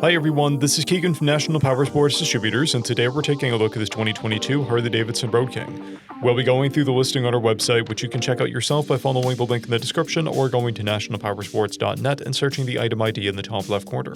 Hi everyone, this is Keegan from National Powersports Distributors, and today we're taking a look at this 2022 Harley Davidson Road King. We'll be going through the listing on our website, which you can check out yourself by following the link in the description or going to nationalpowersports.net and searching the item ID in the top left corner.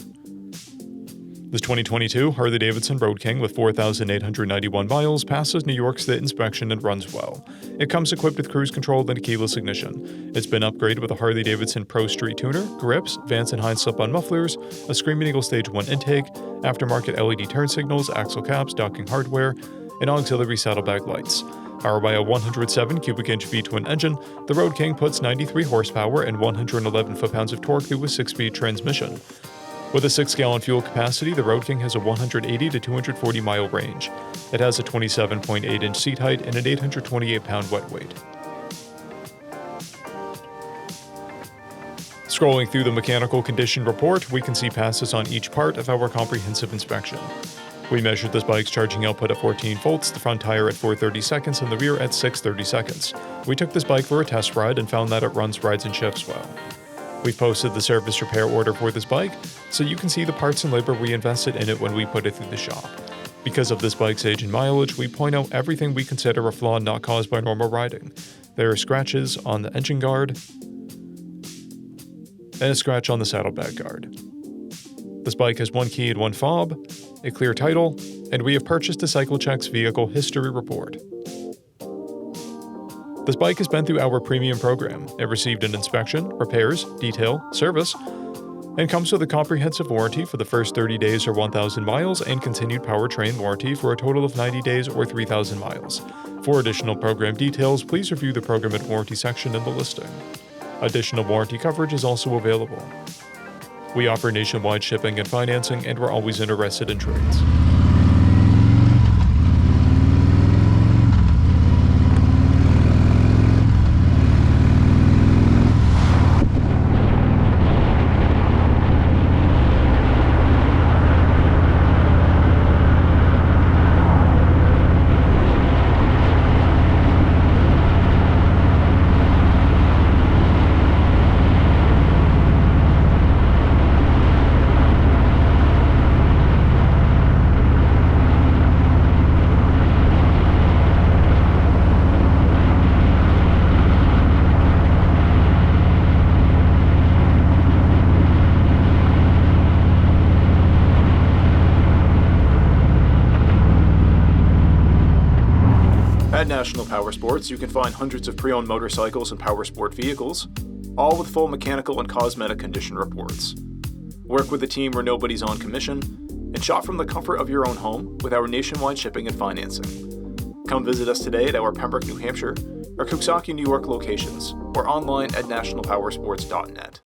This 2022 Harley Davidson Road King with 4,891 miles passes New York State inspection and runs well. It comes equipped with cruise control and a keyless ignition. It's been upgraded with a Harley Davidson Pro Street tuner, grips, Vance and Hines slip-on mufflers, a Screaming Eagle Stage 1 intake, aftermarket LED turn signals, axle caps, docking hardware, and auxiliary saddlebag lights. Powered by a 107 cubic inch V-twin engine, the Road King puts 93 horsepower and 111 foot-pounds of torque through a 6-speed transmission. With a 6-gallon fuel capacity, the Road King has a 180 to 240 mile range. It has a 27.8-inch seat height and an 828-pound wet weight. Scrolling through the mechanical condition report, we can see passes on each part of our comprehensive inspection. We measured this bike's charging output at 14 volts, the front tire at 430 seconds, and the rear at 630 seconds. We took this bike for a test ride and found that it runs, rides, and shifts well. We've posted the service repair order for this bike, so you can see the parts and labor we invested in it when we put it through the shop. Because of this bike's age and mileage, we point out everything we consider a flaw not caused by normal riding. There are scratches on the engine guard, and a scratch on the saddlebag guard. This bike has one key and one fob, a clear title, and we have purchased a CycleCheck's vehicle history report. This bike has been through our premium program. It received an inspection, repairs, detail, service, and comes with a comprehensive warranty for the first 30 days or 1,000 miles and continued powertrain warranty for a total of 90 days or 3,000 miles. For additional program details, please review the program and warranty section in the listing. Additional warranty coverage is also available. We offer nationwide shipping and financing, and we're always interested in trades. At National Powersports, you can find hundreds of pre-owned motorcycles and powersport vehicles, all with full mechanical and cosmetic condition reports. Work with a team where nobody's on commission, and shop from the comfort of your own home with our nationwide shipping and financing. Come visit us today at our Pembroke, New Hampshire, or Coxsackie, New York locations, or online at nationalpowersports.net.